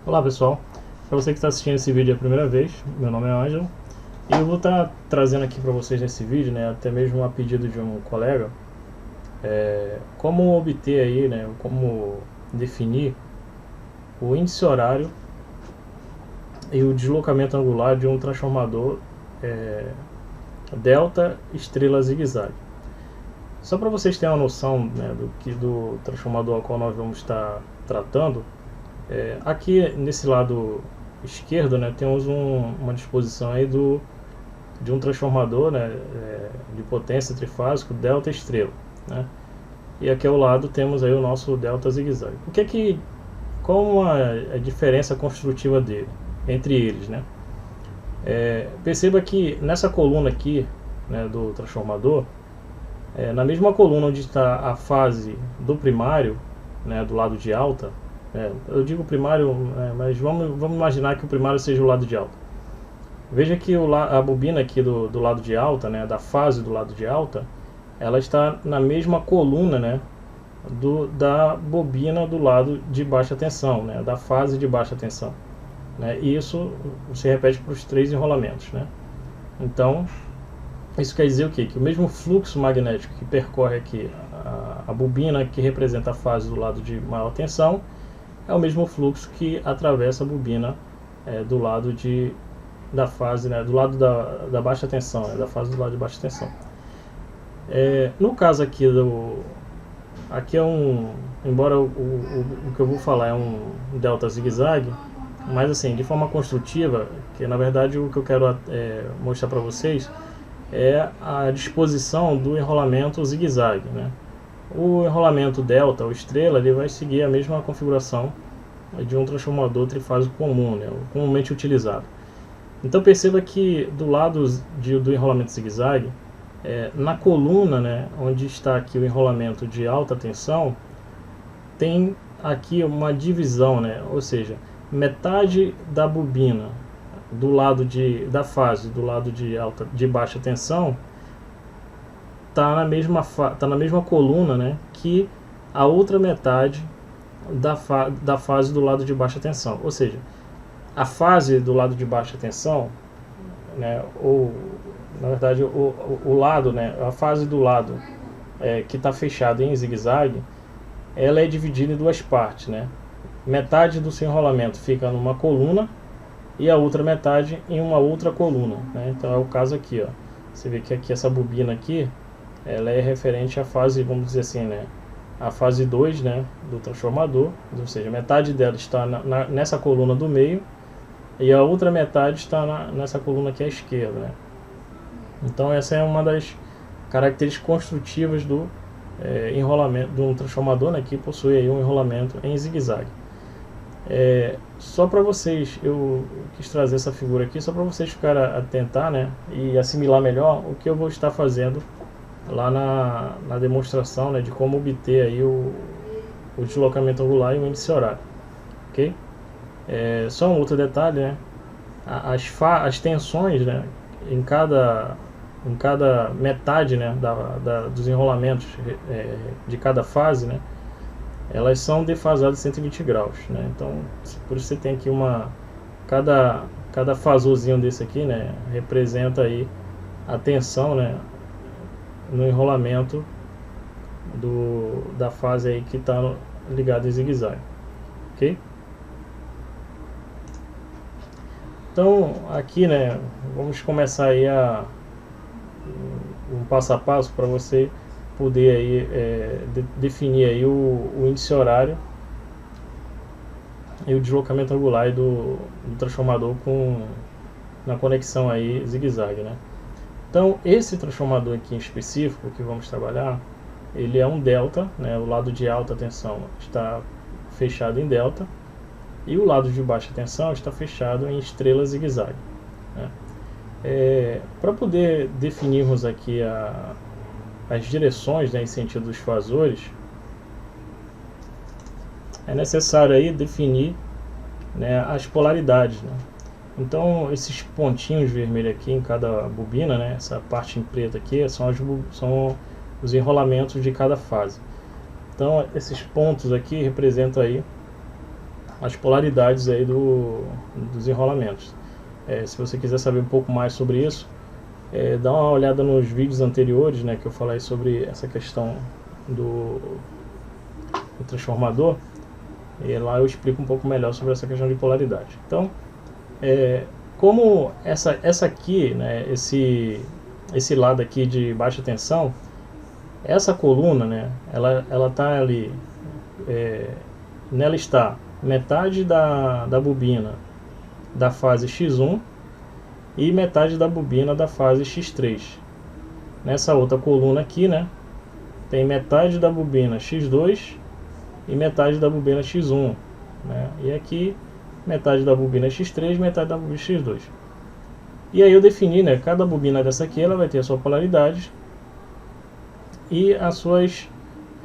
Olá pessoal, para você que está assistindo esse vídeo a primeira vez, meu nome é Ângelo e eu vou estar trazendo aqui para vocês nesse vídeo, até mesmo a pedido de um colega, como obter aí, como definir o índice horário e o deslocamento angular de um transformador delta estrela zigue-zague. Só para vocês terem uma noção do transformador ao qual nós vamos estar tratando, aqui nesse lado esquerdo, temos uma disposição aí de um transformador, de potência trifásico delta estrela, e aqui ao lado temos aí o nosso delta zigue-zague. Qual a diferença construtiva dele, entre eles, perceba que nessa coluna aqui, do transformador, na mesma coluna onde está a fase do primário, do lado de alta, eu digo primário, mas vamos imaginar que o primário seja o lado de alta. Veja que a bobina aqui do lado de alta, da fase do lado de alta, ela está na mesma coluna, da bobina do lado de baixa tensão, da fase de baixa tensão, e isso se repete para os três enrolamentos, Então, isso quer dizer o quê? Que o mesmo fluxo magnético que percorre aqui a bobina que representa a fase do lado de maior tensão é o mesmo fluxo que atravessa a bobina do lado da fase, do lado da baixa tensão, da fase do lado de baixa tensão. No caso aqui aqui embora o que eu vou falar é um delta zigue-zague, mas assim, de forma construtiva, que na verdade o que eu quero mostrar para vocês é a disposição do enrolamento zigue-zague, O enrolamento delta ou estrela, ele vai seguir a mesma configuração de um transformador trifásico comum, comumente utilizado. Então perceba que do lado do enrolamento zigue-zague, na coluna, onde está aqui o enrolamento de alta tensão, tem aqui uma divisão, ou seja, metade da bobina do lado da fase do lado de baixa tensão está na mesma coluna, que a outra metade da fase do lado de baixa tensão. Ou seja, a fase do lado de baixa tensão, ou na verdade o lado, a fase do lado que está fechado em zigue-zague, ela é dividida em duas partes, Metade do seu enrolamento fica numa coluna e a outra metade em uma outra coluna, Então é o caso aqui, Você vê que aqui essa bobina aqui, ela é referente à fase, vamos dizer assim, a fase 2, do transformador, ou seja, metade dela está nessa coluna do meio e a outra metade está nessa coluna aqui à esquerda, Então essa é uma das características construtivas do enrolamento de um transformador, que possui aí um enrolamento em zigue-zague. Só para vocês, eu quis trazer essa figura aqui só para vocês ficarem a tentar, e assimilar melhor o que eu vou estar fazendo lá na demonstração, de como obter aí o deslocamento angular e o índice horário, ok? Só um outro detalhe, as tensões, em cada metade, dos enrolamentos de cada fase, elas são defasadas 120 graus, Então, por isso você tem aqui cada fasorzinho desse aqui, representa aí a tensão, no enrolamento da fase aí que está ligada em zigue-zague, ok? Então, aqui, vamos começar aí um passo a passo para você poder aí, definir aí o índice horário e o deslocamento angular do transformador na conexão aí zigue-zague, Então esse transformador aqui em específico que vamos trabalhar, ele é um delta, o lado de alta tensão está fechado em delta e o lado de baixa tensão está fechado em estrela zigue-zague, Para poder definirmos aqui as direções, em sentido dos fasores, é necessário aí definir as polaridades, Então esses pontinhos vermelhos aqui em cada bobina, essa parte em preto aqui, são os enrolamentos de cada fase. Então esses pontos aqui representam aí as polaridades aí dos enrolamentos. Se você quiser saber um pouco mais sobre isso, dá uma olhada nos vídeos anteriores, né, que eu falei sobre essa questão do transformador, e lá eu explico um pouco melhor sobre essa questão de polaridade. Então, como essa aqui, né, esse lado aqui de baixa tensão, essa coluna, né, ela está ali, nela está metade da bobina da fase X1 e metade da bobina da fase X3. Nessa outra coluna aqui, né, tem metade da bobina X2 e metade da bobina X1, né, e aqui metade da bobina X3 e metade da bobina X2. E aí eu defini, né, cada bobina dessa aqui ela vai ter a sua polaridade e as suas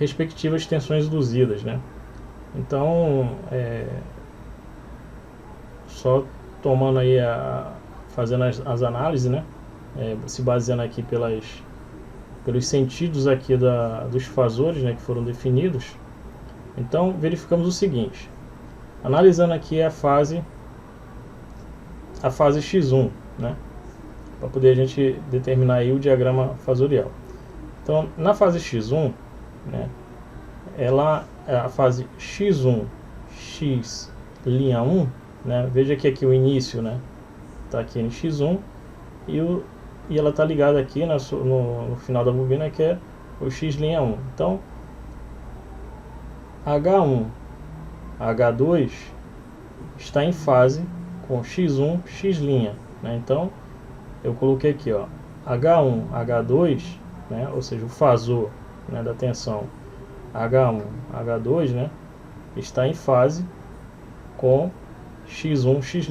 respectivas tensões induzidas, né. Então, só tomando aí fazendo as análises, né, se baseando aqui pelos sentidos aqui dos fasores, né, que foram definidos. Então verificamos o seguinte, analisando aqui a fase X1, né, para poder a gente determinar aí o diagrama fasorial. Então na fase X1, né, a fase X1, X'1, né, veja que aqui o início, né, está aqui em X1 e ela está ligada aqui no final da bobina, que é o X'1. Então H1, H2 está em fase com X1, X', né? Então eu coloquei aqui, ó, H1, H2, né, ou seja, o fasor, né, da tensão H1, H2, né, está em fase com X1, X',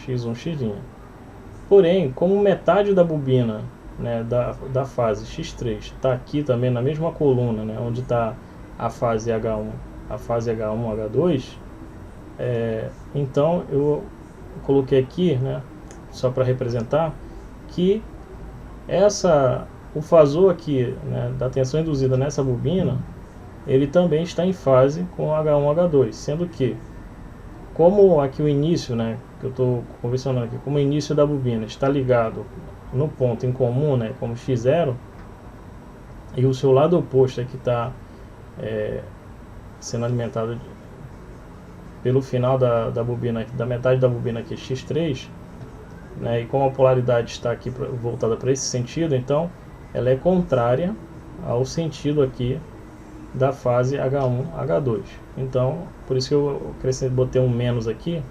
X1, X'. Porém, como metade da bobina, né, da fase X3 está aqui também na mesma coluna, né, onde está a fase H1, H2, então eu coloquei aqui, né, só para representar, que o fasor aqui, né, da tensão induzida nessa bobina, ele também está em fase com H1, H2, sendo que, como aqui o início, né, que eu estou convencionando aqui, como o início da bobina está ligado no ponto em comum, né, como X0, e o seu lado oposto aqui está sendo alimentado pelo final da bobina, da metade da bobina aqui, X3, né, e como a polaridade está aqui voltada para esse sentido, então ela é contrária ao sentido aqui da fase H1, H2. Então, por isso que eu botei um menos aqui,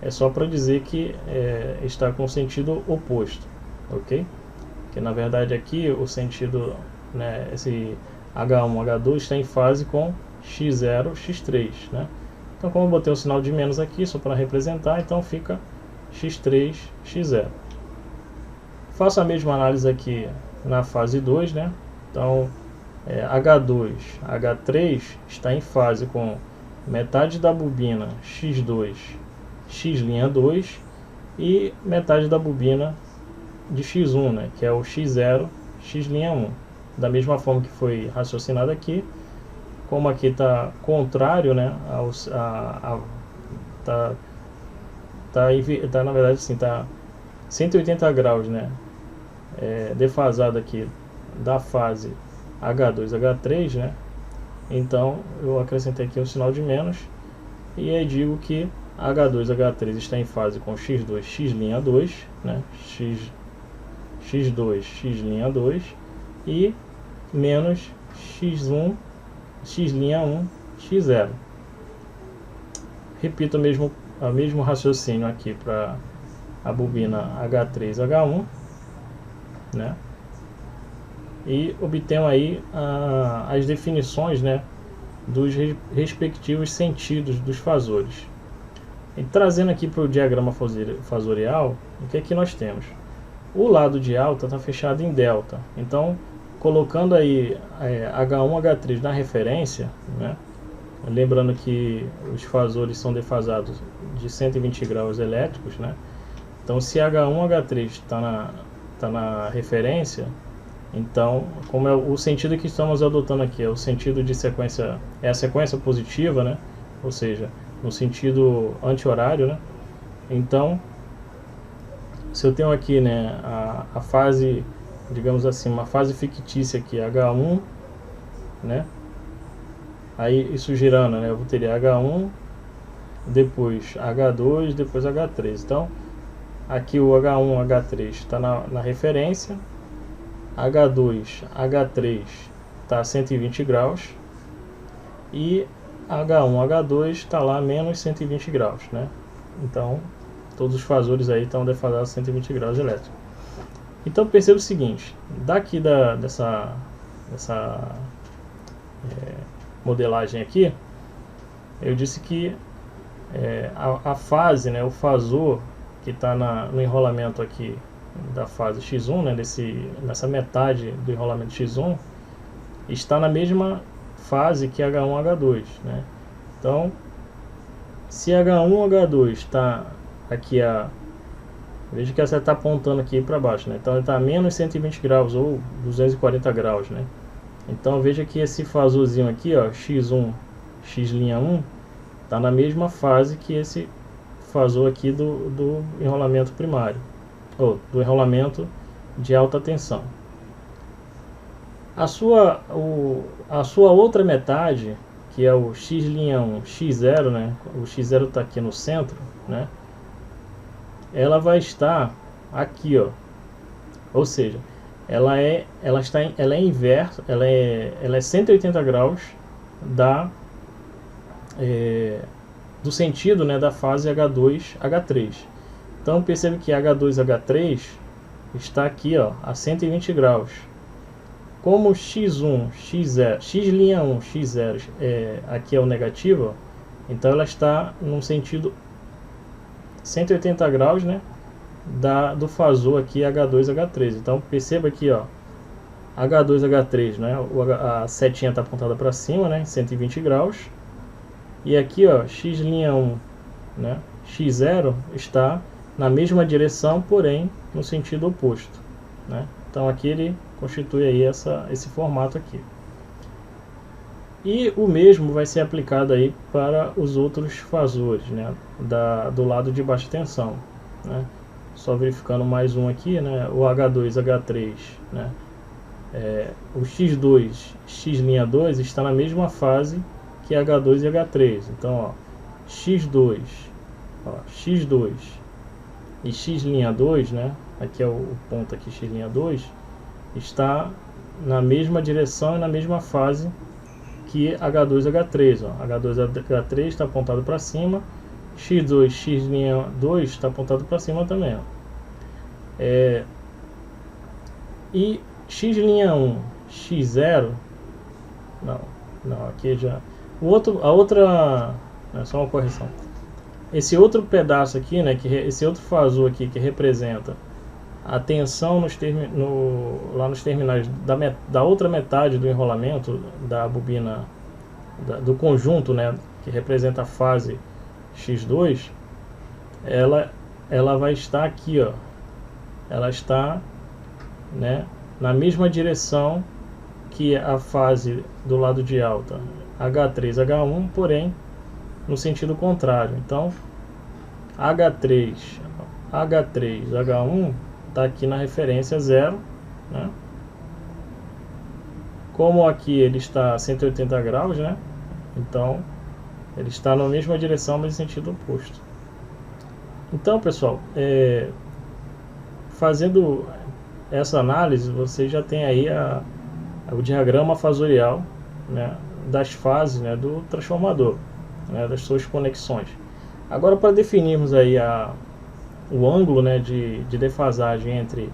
é só para dizer que está com o sentido oposto, ok? Que na verdade aqui o sentido, né, esse H1, H2 está em fase com X0, X3, né? Então, como eu botei um sinal de menos aqui, só para representar, então fica X3, X0. Faço a mesma análise aqui na fase 2, né? Então, H2, H3 está em fase com metade da bobina X2, X'2 e metade da bobina de X1, né, que é o X0, X'1. Da mesma forma que foi raciocinado aqui, como aqui está contrário, né, na verdade sim, está 180 graus, né, defasado aqui da fase H2, H3, né, então eu acrescentei aqui um sinal de menos e aí digo que H2, H3 está em fase com X2, X'2, né, X2, X'2 e menos X1, X'1, X0. Repito o mesmo raciocínio aqui para a bobina H3, H1, né? E obtenho aí as definições, né, dos respectivos sentidos dos fasores. E trazendo aqui para o diagrama fasorial, o que é que nós temos? O lado de alta está fechado em delta, então colocando aí H1, H3 na referência, né, lembrando que os fasores são defasados de 120 graus elétricos, né, então se H1, H3 está na referência, então como é o sentido que estamos adotando aqui, é o sentido de sequência, é a sequência positiva, né, ou seja, no sentido anti-horário, né? Então, se eu tenho aqui, né, a fase, digamos assim, uma fase fictícia aqui, H1, né? Aí isso girando, né? Eu teria H1, depois H2, depois H3. Então, aqui o H1, H3 está na referência, H2, H3 está a 120 graus e H1, H2 está lá a menos 120 graus, né? Então, todos os fasores aí estão defasados a 120 graus de elétrico. Então, perceba o seguinte, daqui dessa modelagem aqui, eu disse que a fase, né, o fasor que está no enrolamento aqui da fase X1, né, nessa metade do enrolamento X1, está na mesma fase que H1, H2, né? Então, se H1, H2 está aqui veja que essa está apontando aqui para baixo, né? Então ele está a menos 120 graus ou 240 graus, né? Então veja que esse fasorzinho aqui, ó, X1, X'1, está na mesma fase que esse fasor aqui do enrolamento primário, ou do enrolamento de alta tensão. A sua outra metade, que é o X'1, X0, né? O X0 está aqui no centro, né? Ela vai estar aqui, ó. Ou seja, ela é inversa, ela é 180 graus do sentido, né, da fase H2, H3. Então percebe que H2, H3 está aqui, ó, a 120 graus. Como X1, X0, X'1, X0 aqui é o negativo, ó, então ela está num sentido 180 graus, né, do fasor aqui H2, H3. Então perceba aqui, ó, H2, H3, né, a setinha está apontada para cima, né, 120 graus. E aqui, ó, X'1, né, X0 está na mesma direção, porém no sentido oposto, né? Então aqui ele constitui aí esse formato aqui. E o mesmo vai ser aplicado aí para os outros fasores, né, do lado de baixa tensão, né? Só verificando mais um aqui, né, o H2, H3, né, o X2, X'2 está na mesma fase que H2 e H3. Então, ó, X2 e X'2, né, aqui é o ponto aqui, X'2, está na mesma direção e na mesma fase que H2 e H3. Ó. H2 e H3 está apontado para cima, X2, X'2 está apontado para cima também. Ó. E X'1, X0, não, aqui já... só uma correção. Esse outro pedaço aqui, né, esse outro fasor aqui que representa a tensão lá nos terminais da outra metade do enrolamento da bobina, do conjunto, né, que representa a fase X2, ela vai estar aqui, ó. Ela está, né, na mesma direção que a fase do lado de alta, H3, H1, porém no sentido contrário. Então H3, H1 está aqui na referência 0, né? Como aqui ele está a 180 graus, né? Então ele está na mesma direção, mas em sentido oposto. Então, pessoal, fazendo essa análise, você já tem aí o diagrama fasorial, né, das fases, né, do transformador, né, das suas conexões. Agora, para definirmos aí o ângulo, né, de defasagem entre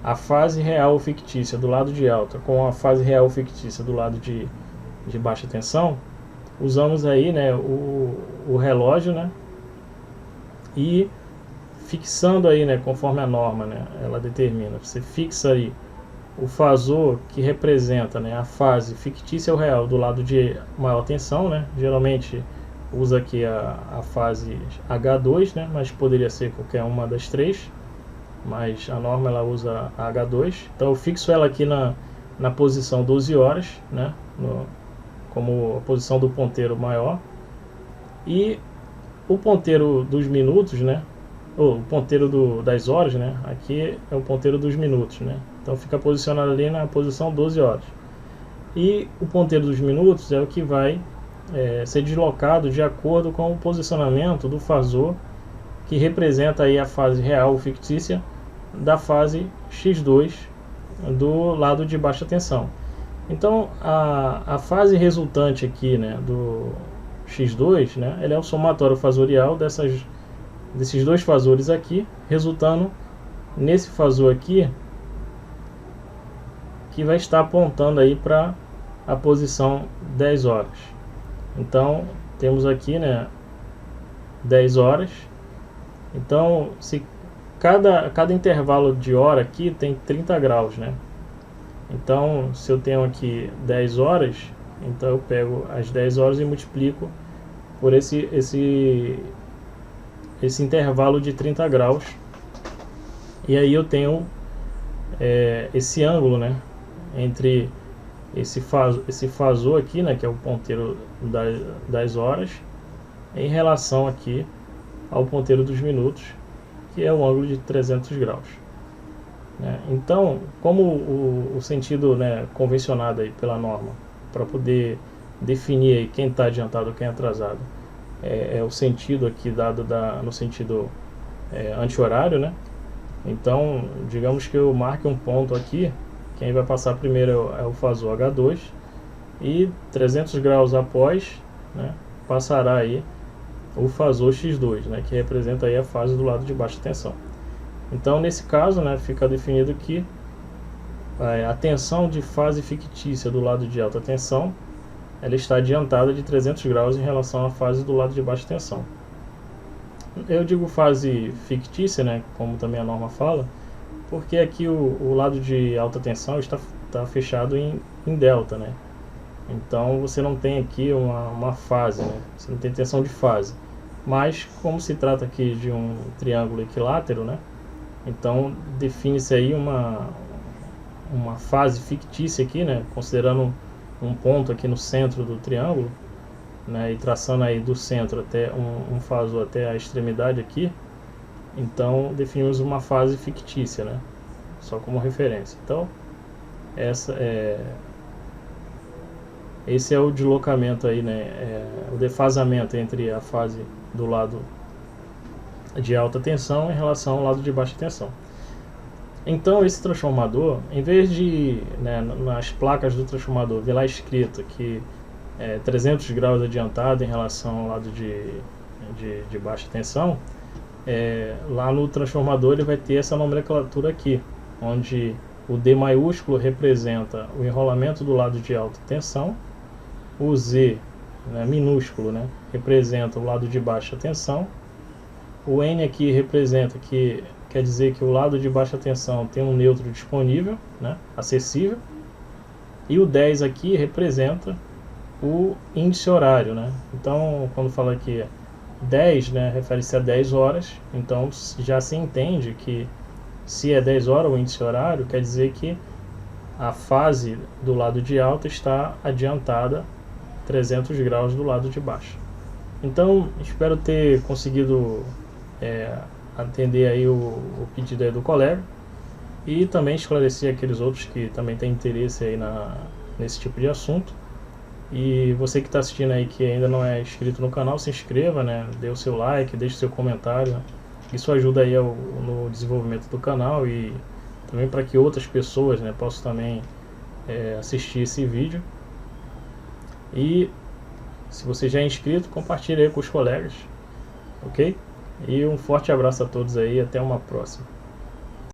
a fase real fictícia do lado de alta com a fase real fictícia do lado de baixa tensão, usamos aí, né, o relógio, né, e fixando aí, né, conforme a norma, né, ela determina, você fixa aí o fasor que representa, né, a fase fictícia ou real do lado de maior tensão, né, geralmente usa aqui a fase H2, né, mas poderia ser qualquer uma das três, mas a norma ela usa a H2, então eu fixo ela aqui na posição 12 horas, né, como a posição do ponteiro maior, e o ponteiro dos minutos, né? Ou o ponteiro das horas, né? Aqui é o ponteiro dos minutos, né? Então fica posicionado ali na posição 12 horas. E o ponteiro dos minutos é o que vai ser deslocado de acordo com o posicionamento do fasor, que representa aí a fase real ou fictícia da fase X2 do lado de baixa tensão. Então a fase resultante aqui, né, do X2, né, ele é o somatório fasorial desses dois fasores aqui, resultando nesse fasor aqui, que vai estar apontando aí para a posição 10 horas. Então temos aqui, né, 10 horas. Então se cada intervalo de hora aqui tem 30 graus, né? Então se eu tenho aqui 10 horas, então eu pego as 10 horas e multiplico por esse intervalo de 30 graus, e aí eu tenho esse ângulo, né, entre esse fasor aqui, né, que é o ponteiro das horas, em relação aqui ao ponteiro dos minutos, que é o ângulo de 300 graus. Então, como o sentido, né, convencionado aí pela norma, para poder definir aí quem está adiantado ou quem é atrasado, é o sentido aqui dado no sentido anti-horário, né? Então, digamos que eu marque um ponto aqui, quem vai passar primeiro é o fasor H2, e 300 graus após, né, passará aí o fasor X2, né, que representa aí a fase do lado de baixa tensão. Então, nesse caso, né, fica definido que a tensão de fase fictícia do lado de alta tensão, ela está adiantada de 300 graus em relação à fase do lado de baixa tensão. Eu digo fase fictícia, né, como também a norma fala, porque aqui o lado de alta tensão está fechado em delta, né? Então você não tem aqui uma fase, né? Você não tem tensão de fase. Mas como se trata aqui de um triângulo equilátero, né? Então define-se aí uma fase fictícia aqui, né? Considerando um ponto aqui no centro do triângulo, né? E traçando aí do centro até um fasor até a extremidade aqui. Então definimos uma fase fictícia, né? Só como referência. Então esse é o deslocamento aí, né? O defasamento entre a fase do lado de alta tensão em relação ao lado de baixa tensão. Então esse transformador, em vez de, né, nas placas do transformador ver lá escrito que 300 graus adiantado em relação ao lado de baixa tensão, lá no transformador ele vai ter essa nomenclatura aqui, onde o D maiúsculo representa o enrolamento do lado de alta tensão, o Z, né, minúsculo, né, representa o lado de baixa tensão, o N aqui representa que quer dizer que o lado de baixa tensão tem um neutro disponível, né, acessível, e o 10 aqui representa o índice horário, né? Então quando fala aqui 10, né, refere-se a 10 horas, então já se entende que se é 10 horas o índice horário, quer dizer que a fase do lado de alta está adiantada 300 graus do lado de baixo. Então espero ter conseguido atender aí o pedido aí do colega, e também esclarecer aqueles outros que também têm interesse aí nesse tipo de assunto. E você que está assistindo aí que ainda não é inscrito no canal, se inscreva, né? Dê o seu like, deixe o seu comentário, né? Isso ajuda aí no desenvolvimento do canal e também para que outras pessoas, né, possam também assistir esse vídeo. E se você já é inscrito, compartilhe aí com os colegas, ok? E um forte abraço a todos aí, até uma próxima.